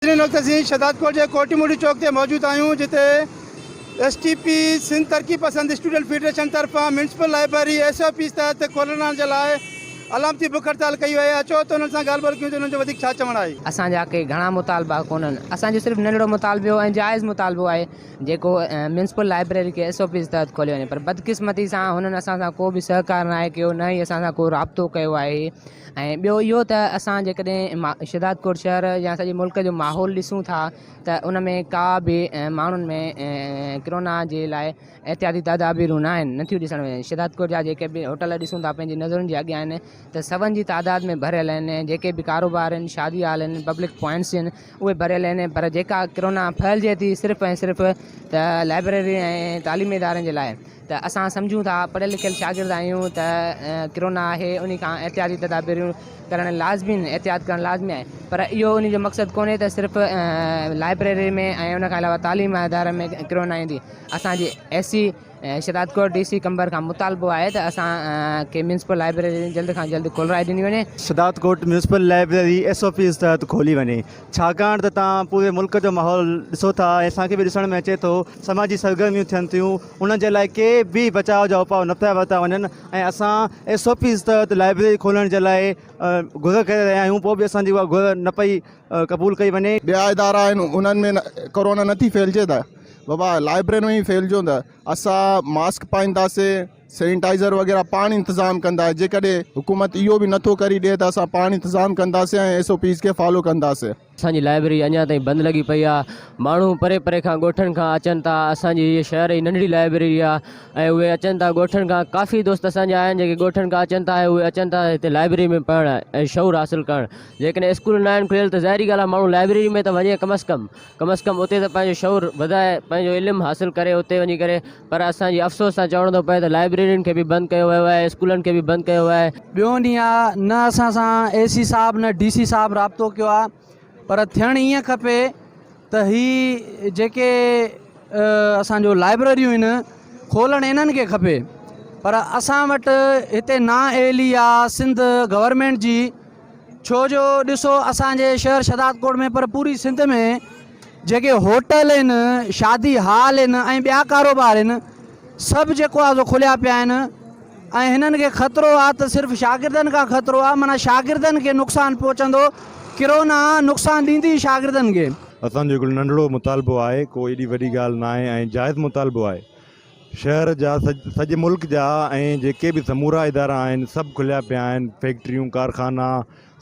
असीं शहदादकोट के कोटीमूड़ी चौक ते मौजूद आहियूं जिते STP सिंध तरक्की पसंद स्टूडेंट फेडरेशन तरफां म्यूनसिपल लाइब्रेरी SOPs तहत खोलण जे लाइ अलामती बुख हड़ताल कई वई आहे। अचो त उन्हनि सां ॻाल्हि कयूं त उन्हनि जो वधीक छा चवणु आहे। असांजा के घणा मुतालबा कोन्हनि, असांजो सिर्फ़ु नंढड़ो मुतालबो ऐं जाइज़ मुतालबो आहे जेको म्यूनसिपल लाइब्रेरी खे SOPs तहत खोलियो वञे, पर बदकिस्मती सां हुननि असां सां को बि सहकार न आहे कयो, न ई असां सां को राब्तो कयो आहे। ऐं ॿियो इहो त असां जेकॾहिं शहदादकोट शहर या सॼे मुल्क जो माहौल ॾिसूं था त उन में का बि माण्हुनि में कोरोना जे लाइ एहतियाती तदाबीरूं न आहिनि, नथियूं ॾिसण वञनि। शहदादकोट जा जेके बि होटल ॾिसूं था पंहिंजी नज़रुनि जे अॻियां आहिनि त सवनि जी तादाद में भरियल आहिनि, जेके बि कारोबार आहिनि, शादी हाल आहिनि, पब्लिक पॉइंट्स आहिनि, उहे भरियल आहिनि। पर जेका कोरोना फैलिजे थी सिर्फ़ु ऐं सिर्फ़ु त लाइब्रेरी ऐं तालीमी इदारनि जे लाइ, त असां सम्झूं था पढ़ियल लिखियल शागिर्द आहियूं त कोरोना आहे, उन खां एहतियाती तदाबीरूं करणु लाज़मी आहिनि, एहतियात करणु लाज़मी आहे। पर इहो उन जो मक़सदु कोन्हे त सिर्फ़ु लाइब्रेरी में ऐं उन खां अलावा तालीम इदारनि में कोरोना ईंदी। असांजी SC शहदादकोट DC कंबर खां मुतालबो आहे त असां के म्यूनसिपल लाइब्रेरी जल्द खां जल्द खोलाए ॾिनी वञे। शहदादकोट म्यूनसिपल लाइब्रेरी SOPs तहत खोली वञे, छाकाणि त तव्हां पूरे मुल्क जो माहौल ॾिसो था ऐं असांखे बि ॾिसण में अचे थो समाजी सरगर्मियूं थियनि थियूं, उन जे लाइ के बि बचाव जा उपाउ न पिया वरिता वञनि ऐं असां SOPs तहत लाइब्रेरी खोलण जे लाइ घुर करे रहिया आहियूं, पोइ बि असांजी उहा घुर न पई क़बूल कई वञे। ॿिया इदारा आहिनि उन्हनि में कोरोना नथी फैलिजे त बाबा लाइब्रेरियूं ई फैलिजो त असां मास्क पाईंदासीं, सैनिटाइज़र वग़ैरह पाण इंतज़ाम कंदा। जेकॾहिं हुकूमत इहो बि नथो करे ॾिए त असां पाण इंतज़ाम कंदासीं ऐं SOPs खे फॉलो कंदासीं। असांजी लाइब्रेरी अञा ताईं बंदि लॻी पई आहे, माण्हू परे परे खां ॻोठनि खां अचनि था। असांजी इहा शहर जी नंढड़ी लाइब्रेरी आहे ऐं उहे अचनि था ॻोठनि खां, काफ़ी दोस्त असांजा आहिनि जेके ॻोठनि खां अचनि था ऐं उहे अचनि था हिते लाइब्रेरी में पढ़णु ऐं शऊर हासिलु करणु। जेकॾहिं स्कूल न आहिनि खुलियल त ज़ाहिरी ॻाल्हि आहे माण्हू लाइब्रेरी में त वञे कम से कम उते त पंहिंजो शऊर वधाए, पंहिंजो इल्मु हासिलु करे उते वञी करे। पर असांजी अफ़सोस सां चवणो थो पए त लाइब्रेरियुनि खे बि बंदि कयो वियो आहे, स्कूलनि खे बि बंदि कयो वियो आहे। ॿियो ॾींहुं आहे न असां सां AC साहब न DC साहब राब्तो कयो आहे, पर थियणु ईअं खपे त ही जेके असांजो लाइब्रेरियूं आहिनि खोलणु इन्हनि खे खपे, पर असां वटि हिते ना एली आहे सिंध गवर्नमेंट जी। छो जो ॾिसो असांजे शहर शहदादकोट में पर पूरी सिंध में जेके होटल आहिनि, शादी हाल आहिनि ऐं ॿिया कारोबार आहिनि, सभु जेको आहे सो खुलिया पिया आहिनि ऐं हिननि खे ख़तरो आहे त सिर्फ़ु शागिर्दनि खां ख़तरो आहे, माना शागिर्दनि खे नुक़सानु पहुचंदो, कोरोना नुक़सानु ॾींदी शागिर्दनि खे। असांजो हिकिड़ो नंढड़ो मुतालबो आहे, कोई एॾी वॾी ॻाल्हि न आहे ऐं जाइज़ मुतालबो आहे। शहर जा सॼे मुल्क जा ऐं जेके बि समूरा इदारा आहिनि सभु खुलिया पिया आहिनि, फैक्ट्रियूं, कारखाना,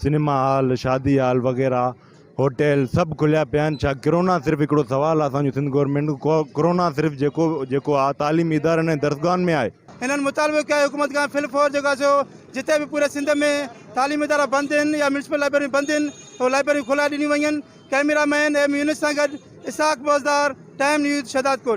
सिनेमा हॉल, शादी हाल वग़ैरह, होटल सभु खुलिया पिया आहिनि। छा कोरोना सिर्फ़ु हिकिड़ो सुवालु आहे असांजो सिंध गवर्नमेंट कोरोना सिर्फ़ु जेको आहे तालीमी इदारनि ऐं दर्सगाहनि में आहे। हिननि मुतालबो कयो आहे हुकूमत खां फिलफौर जेको आहे सो जिते बि पूरे सिंध में तालीमी इदारा बंदि आहिनि या म्यूनसिपल लाइब्रेरियूं बंदि आहिनि उहे लाइब्रेरियूं खोलाए ॾिनियूं वञनि। कैमरामैन M यूनिस सां गॾु इसाक बोज़दार, टाइम न्यूज़ शहदादकोट।